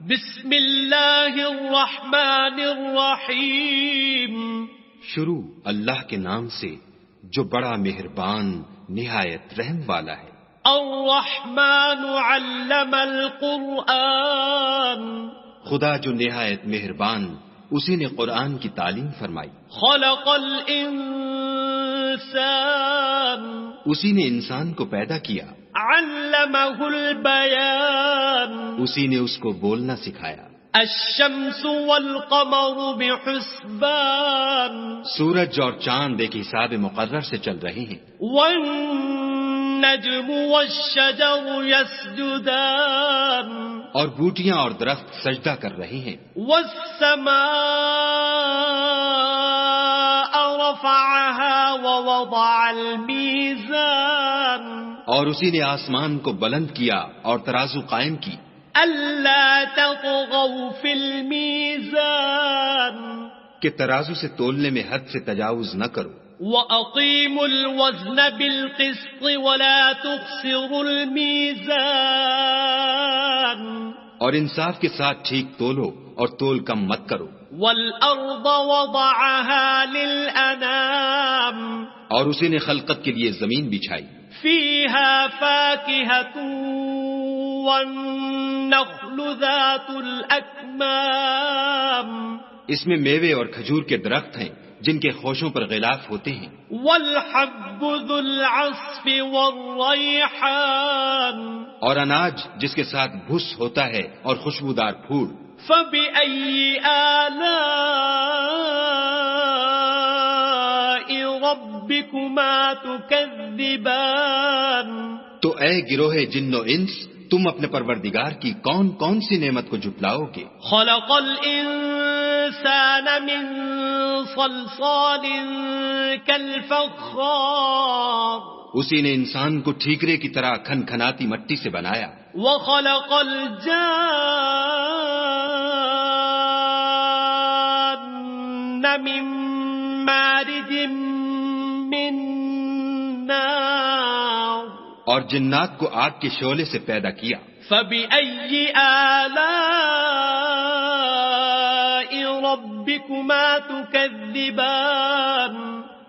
بسم اللہ الرحمن الرحیم. شروع اللہ کے نام سے جو بڑا مہربان نہایت رحم والا ہے. الرحمن علم القرآن. خدا جو نہایت مہربان اسی نے قرآن کی تعلیم فرمائی. خلق الانسان. اسی نے انسان کو پیدا کیا. علمہ البیان. اسی نے اس کو بولنا سکھایا. الشمس والقمر بحسبان. سورج اور چاند ایک حساب مقرر سے چل رہے ہیں. والنجم والشجر يسجدان. اور بوٹیاں اور درخت سجدہ کر رہے ہیں. والسماء رفعها ووضع الميزان. اور اسی نے آسمان کو بلند کیا اور ترازو قائم کی. أَلَّا تَطْغَوْا فِي الْمِيزَانِ. کہ ترازو سے تولنے میں حد سے تجاوز نہ کرو. وَأَقِيمُوا الْوَزْنَ بِالْقِسْطِ وَلَا تُخْسِرُوا الْمِيزَانَ. اور انصاف کے ساتھ ٹھیک تولو اور تول کم مت کرو. وَالْأَرْضَ وَضَعَهَا لِلْأَنَامِ. اور اسی نے خلقت کے لیے زمین بچھائی. فِيهَا فَاكِهَةٌ وَالنَّخْلُ ذَاتُ الْأَكْمَامِ. اس میں میوے اور کھجور کے درخت ہیں جن کے خوشوں پر غلاف ہوتے ہیں. وَالْحَبُّ ذُو الْعَصْفِ وَالرَّيْحَانِ. اور اناج جس کے ساتھ بھس ہوتا ہے اور خوشبودار پھول. فَبِأَيِّ آلَاءِ رَبِّكُمَا تُكَذِّبَانِ. تو اے گروہ جن و انس تم اپنے پروردگار کی کون کون سی نعمت کو جھٹلاؤ گے. خلق الانسان من صلصال كالفخار. اسی نے انسان کو ٹھیکرے کی طرح کھنکھناتی مٹی سے بنایا. وخلق الجان من مارج من نار. اور جنات کو آگ کے شعلے سے پیدا کیا. فَبِأَيِّ آلَاءِ رَبِّكُمَا تُكَذِّبَانِ.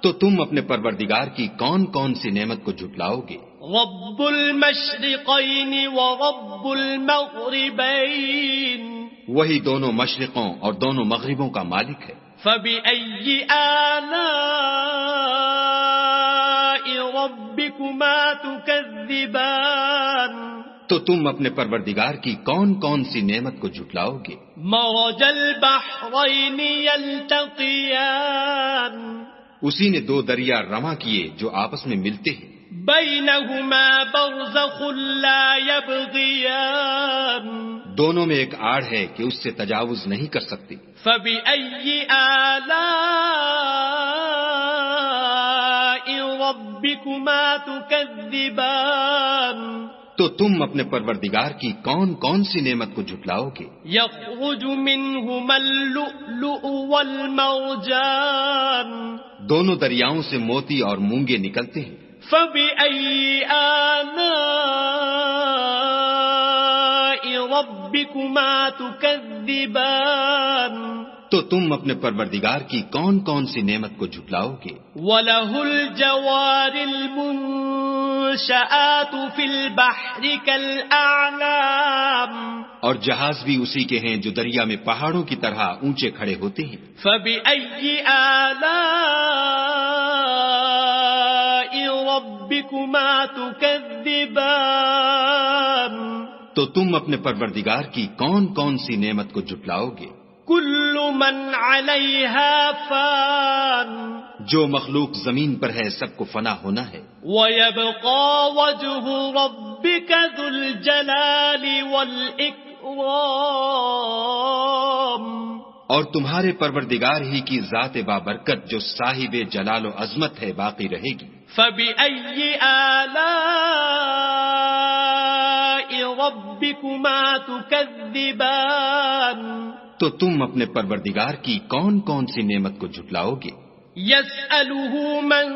تو تم اپنے پروردگار کی کون کون سی نعمت کو جھٹلاؤ گے. رَبُّ الْمَشْرِقَيْنِ وَرَبُّ الْمَغْرِبَيْنِ. وہی دونوں مشرقوں اور دونوں مغربوں کا مالک ہے. فَبِأَيِّ آلَاءِ رَبِّكُمَا تُكَذِّبَانِ. تو تم اپنے پروردگار کی کون کون سی نعمت کو جھٹلاؤ گے. مرج البحرین یلتقیان. اسی نے دو دریا رواں کیے جو آپس میں ملتے ہیں. بینہما برزخ لا یبغیان. دونوں میں ایک آڑ ہے کہ اس سے تجاوز نہیں کر سکتے. فبأی آلاء ربکما تکذبان. تو تم اپنے پروردگار کی کون کون سی نعمت کو جھٹلاؤ گے. یخرج منہما اللؤلؤ والمرجان. دونوں دریاؤں سے موتی اور مونگے نکلتے ہیں. فبأي آلاء ربكما تكذبان. تو تم اپنے پروردگار کی کون کون سی نعمت کو جھٹلاؤ گے. وَلَهُ الْجَوَارِ الْمُنشَآتُ فِي الْبَحْرِ كَالْأَعْلَامِ. اور جہاز بھی اسی کے ہیں جو دریا میں پہاڑوں کی طرح اونچے کھڑے ہوتے ہیں. فَبِأَيِّ آلَاءِ رَبِّكُمَا تُكَذِّبَانِ. تو تم اپنے پروردگار کی کون کون سی نعمت کو جھٹلاؤ گے. كل من عليها فان. جو مخلوق زمین پر ہے سب کو فنا ہونا ہے. ويبقى وجه ربك ذو الجلال والإكرام. اور تمہارے پروردگار ہی کی ذات بابرکت جو صاحب جلال و عظمت ہے باقی رہے گی. فبأي آلاء ربكما تكذبان. تو تم اپنے پروردگار کی کون کون سی نعمت کو جھٹلاؤ گے. يسأله من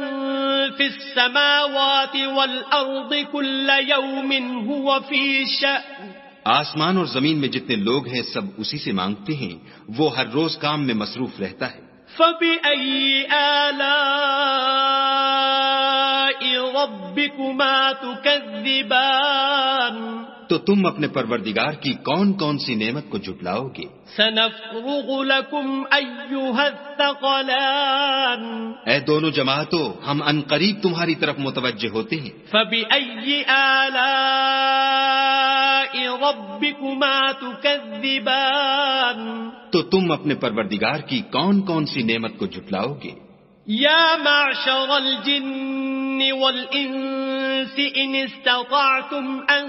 في السماوات والأرض كل يوم هو في شأن. آسمان اور زمین میں جتنے لوگ ہیں سب اسی سے مانگتے ہیں، وہ ہر روز کام میں مصروف رہتا ہے۔ فَبِأَيِّ آلَاءِ رَبِّكُمَا تُكَذِّبَانِ تو تم اپنے پروردگار کی کون کون سی نعمت کو جھٹلاؤ گے؟ سَنَفْرُغُ لَكُمْ أَيُّهَا الثَّقَلَانِ اے دونوں جماعتوں، ہم ان قریب تمہاری طرف متوجہ ہوتے ہیں۔ فَبِأَيِّ آلَاءِ رَبِّكُمَا تُكَذِّبَانِ تو تم اپنے پروردگار کی کون کون سی نعمت کو جھٹلاؤ گے؟ یا معشر الجن والانس ان استطعتم ان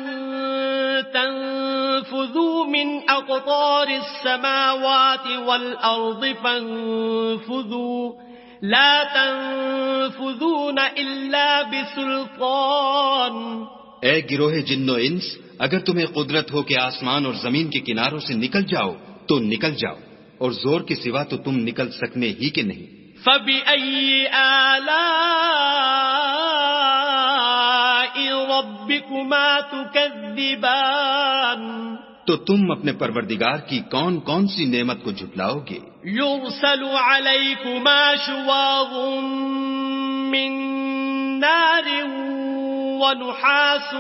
تنفذوا من اقطار السماوات والارض فانفذوا لا تنفذون الا بسلطان۔ اے گروہ جن و انس، اگر تمہیں قدرت ہو کہ آسمان اور زمین کے کناروں سے نکل جاؤ تو نکل جاؤ، اور زور کے سوا تو تم نکل سکنے ہی کہ نہیں۔ فَبِأَيِّ آلَاءِ رَبِّكُمَا تُكَذِّبَانِ تو تم اپنے پروردگار کی کون کون سی نعمت کو جھٹلاؤ گے؟ يُرْسَلُ عَلَيْكُمَا شُوَاظٌ مِّن نَّارٍ وَنُحَاسٌ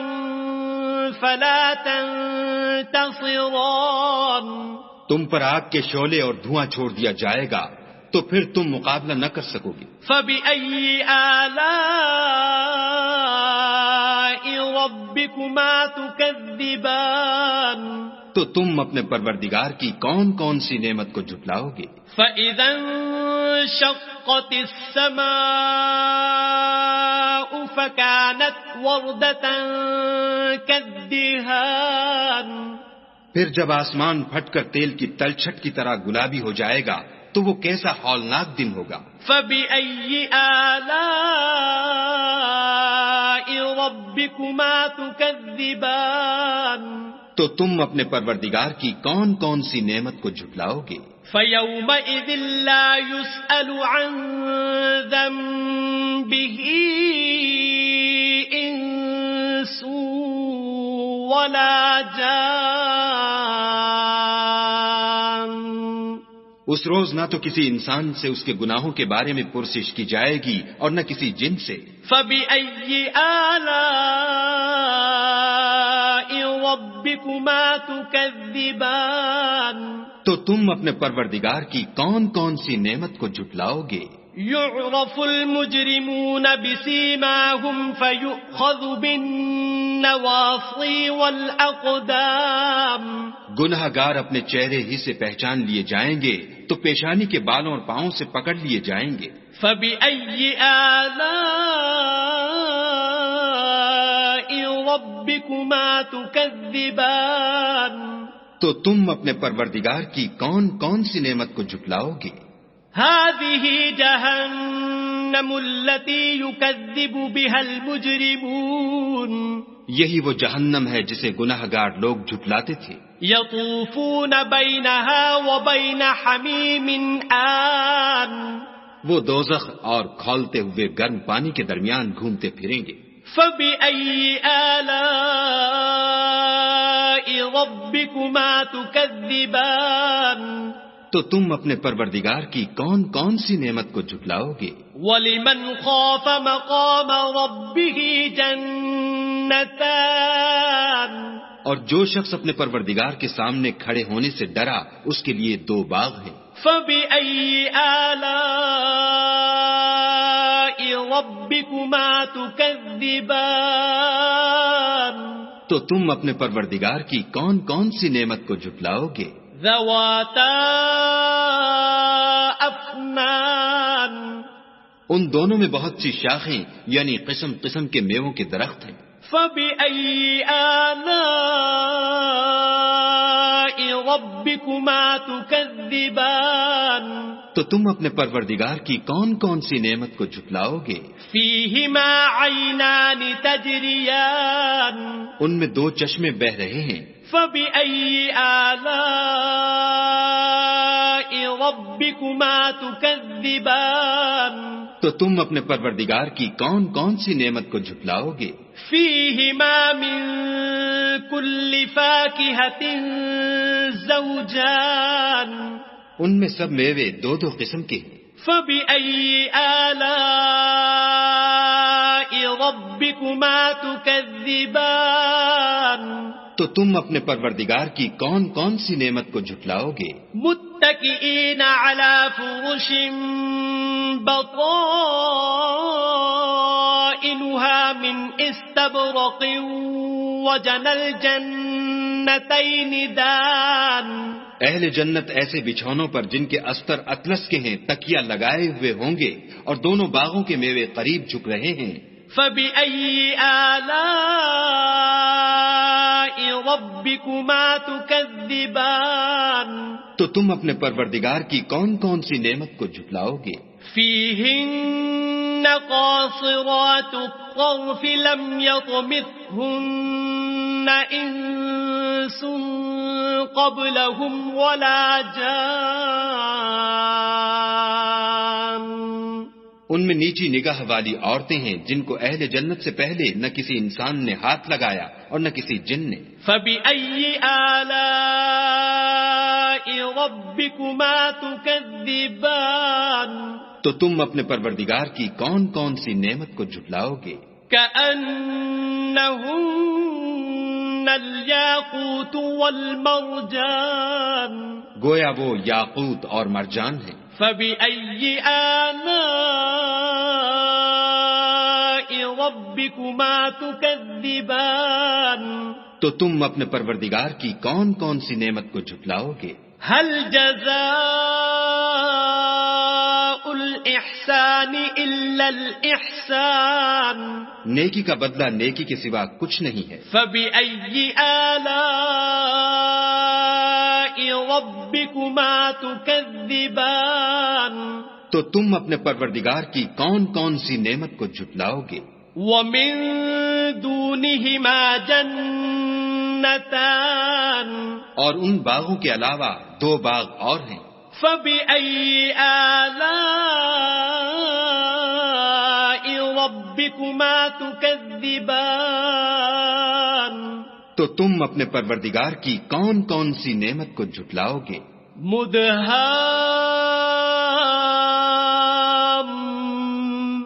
فَلَا تَنتَصِرَانِ تم پر آگ کے شعلے اور دھواں چھوڑ دیا جائے گا تو پھر تم مقابلہ نہ کر سکو گے۔ فَبِأَيِّ آلَاءِ رَبِّكُمَا تُكَذِّبَانِ تو تم اپنے پروردگار کی کون کون سی نعمت کو جھٹلاؤ گے؟ فَإِذَا انشَقَّتِ السَّمَاءُ فَكَانَتْ وَرْدَةً كَالدِّهَانِ پھر جب آسمان پھٹ کر تیل کی تلچھٹ کی طرح گلابی ہو جائے گا تو وہ کیسا ہولناک دن ہوگا۔ فَبِأَيِّ آلَاءِ رَبِّكُمَا تُكَذِّبَانِ تو تم اپنے پروردگار کی کون کون سی نعمت کو جھٹلاؤ گے؟ فَيَوْمَئِذٍ لَا يُسْأَلُ عَن ذَنبِهِ إِنسٌ وَلَا جَانٌ اس روز نہ تو کسی انسان سے اس کے گناہوں کے بارے میں پرسش کی جائے گی اور نہ کسی جن سے۔ فَبِأَيِّ آلَاءِ رَبِّكُمَا تُكَذِّبَانِ تو تم اپنے پروردگار کی کون کون سی نعمت کو جھٹلاؤ گے؟ يُعْرَفُ الْمُجْرِمُونَ بِسِيمَاهُمْ فَيُؤْخَذُ بِالنَّوَاصِي وَالْأَقْدَامِ گناہ گار اپنے چہرے ہی سے پہچان لیے جائیں گے تو پیشانی کے بالوں اور پاؤں سے پکڑ لیے جائیں گے۔ فَبِأَيِّ آلَاءِ رَبِّكُمَا تُكَذِّبَانِ تو تم اپنے پروردگار کی کون کون سی نعمت کو جھٹلاؤ گے؟ هَذِهِ جَهَنَّمُ الَّتِي يُكَذِّبُ بِهَا الْمُجْرِمُونَ یہی وہ جہنم ہے جسے گناہ گار لوگ جھٹلاتے تھے۔ يَطُوفُونَ بَيْنَهَا وَبَيْنَ حَمِيمٍ آنٍ وہ دوزخ اور کھولتے ہوئے گرم پانی کے درمیان گھومتے پھریں گے۔ فَبِأَيِّ آلَاءِ رَبِّكُمَا تُكَذِّبَانِ تو تم اپنے پروردگار کی کون کون سی نعمت کو جھٹلاؤ گے؟ وَلِمَنْ خَافَ مَقَامَ رَبِّهِ جَنَّتَانِ اور جو شخص اپنے پروردگار کے سامنے کھڑے ہونے سے ڈرا اس کے لیے 2 باغ ہیں۔ فَبِأَيِّ آلَاءِ رَبِّكُمَا تُكَذِّبَانِ تو تم اپنے پروردگار کی کون کون سی نعمت کو جھٹلاؤ گے؟ ذَوَاتَا أَفْنَانٍ ان دونوں میں بہت سی شاخیں یعنی قسم قسم کے میووں کے درخت ہیں۔ فَبِأَيِّ آلَاءِ رَبِّكُمَا تُكَذِّبَانِ تو تم اپنے پروردگار کی کون کون سی نعمت کو جھٹلاؤ گے؟ فِيهِمَا عَيْنَانِ تَجْرِيَانِ ان میں 2 چشمے بہہ رہے ہیں۔ فَبِأَيِّ آلَاءِ رَبِّكُمَا تُكَذِّبَانِ تو تم اپنے پروردگار کی کون کون سی نعمت کو جھٹلاؤ گے؟ فِيهِمَا مِن كل فاكهة زوجان ان میں سب میوے دو دو قسم کے ہیں. فبأي آلاء ربكما تكذبان تو تم اپنے پروردگار کی کون کون سی نعمت کو جھٹلاؤ گے؟ متكئين على فرش بطائنها من استبرق وجنى الجنتين دان. اہل جنت ایسے بچھونوں پر جن کے استر اطلس کے ہیں تکیہ لگائے ہوئے ہوں گے اور دونوں باغوں کے میوے قریب جھک رہے ہیں. فبأي آلاء ربكما تكذبان تو تم اپنے پروردگار کی کون کون سی نعمت کو جھٹلاؤ گے؟ فيهن قاصرات الطرف لم يطمثهن إنس قبلهم ولا جان. ان میں نیچی نگاہ والی عورتیں ہیں جن کو اہل جنت سے پہلے نہ کسی انسان نے ہاتھ لگایا اور نہ کسی جن نے. فبأي آلاء ربكما تكذبان تو تم اپنے پروردگار کی کون کون سی نعمت کو جھٹلاؤ گے؟ كأنهن الياقوت والمرجان گویا وہ یاقوت اور مرجان ہیں. فبأي آلاء ربكما تكذبان تو تم اپنے پروردگار کی کون کون سی نعمت کو جھٹلاؤ گے؟ هل جزاء الإحسان إلا الإحسان نیکی کا بدلہ نیکی کے سوا کچھ نہیں ہے. فبأي آلاء ربكما تكذبان تو تم اپنے پروردگار کی کون کون سی نعمت کو جھٹلاؤ گے؟ ومن دونهما جنتان اور ان باغوں کے علاوہ دو باغ اور ہیں. فبأي آلاء ربكما تكذبان تو تم اپنے پروردگار کی کون کون سی نعمت کو جھٹلاؤ گے؟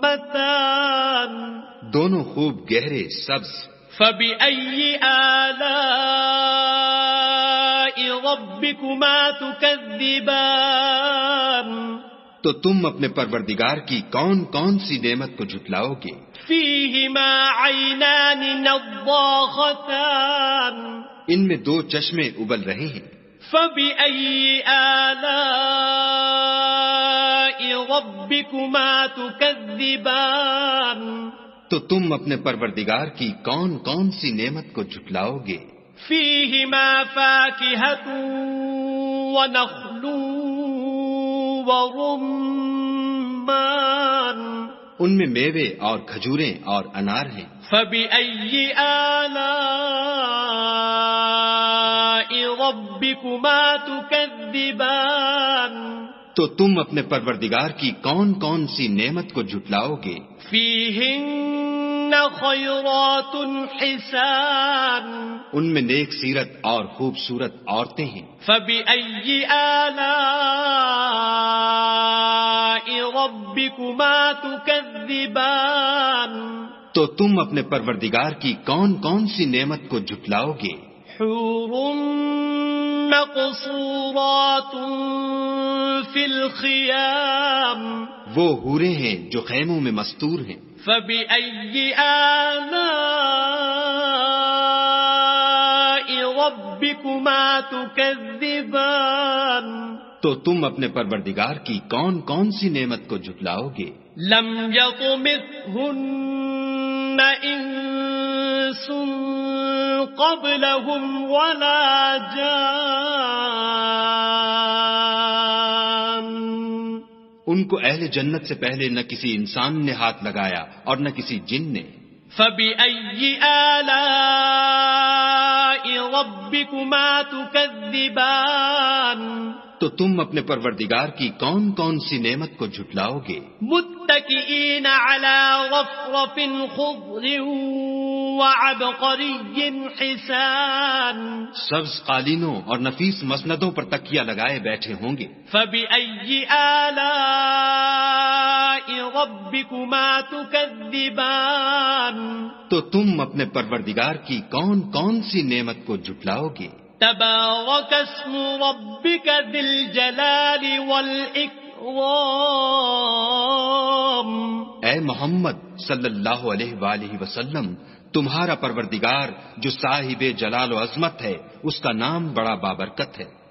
مدهامتان دونوں خوب گہرے سبز. فبأي آلاء ربكما تكذبان تو تم اپنے پروردگار کی کون کون سی نعمت کو جھٹلاؤ گے؟ فيهما عينان نضاختان ان میں دو چشمے ابل رہے ہیں. فبأي آلاء ربكما تكذبان تو تم اپنے پروردگار کی کون کون سی نعمت کو جھٹلاؤ گے؟ فيهما فاكهة ونخل ورمان ان میں میوے اور کھجوریں اور انار ہیں. فبأي آلاء ربكما تكذبان تو تم اپنے پروردگار کی کون کون سی نعمت کو جھٹلاؤ گے؟ فيهن خيرات حسان ان میں نیک سیرت اور خوبصورت عورتیں ہیں. فبأي آلاء ربكما تكذبان تو تم اپنے پروردگار کی کون کون سی نعمت کو جھٹلاؤ گے؟ حور مقصورات في الخيام وہ حوریں ہیں جو خیموں میں مستور ہیں. فبأي آلاء ربكما تكذبان تو تم اپنے پروردگار کی کون کون سی نعمت کو جھٹلاؤ گے؟ لم يطمثهن إنس قبلهم ولا جان ان کو اہل جنت سے پہلے نہ کسی انسان نے ہاتھ لگایا اور نہ کسی جن نے. فبأي آلاء ربكما تكذبان تو تم اپنے پروردگار کی کون کون سی نعمت کو جھٹلاؤ گے؟ متكئين على رفرف خضر وعبقري حسان سبز قالینوں اور نفیس مسندوں پر تکیہ لگائے بیٹھے ہوں گے. فبأي آلاء ربكما تكذبان تو تم اپنے پروردگار کی کون کون سی نعمت کو جھٹلاؤ گے؟ تبارك اسم ربك ذي الجلال والإكرام. اے محمد صلی اللہ علیہ وآلہ وسلم، تمہارا پروردگار جو صاحب جلال و عظمت ہے، اس کا نام بڑا بابرکت ہے.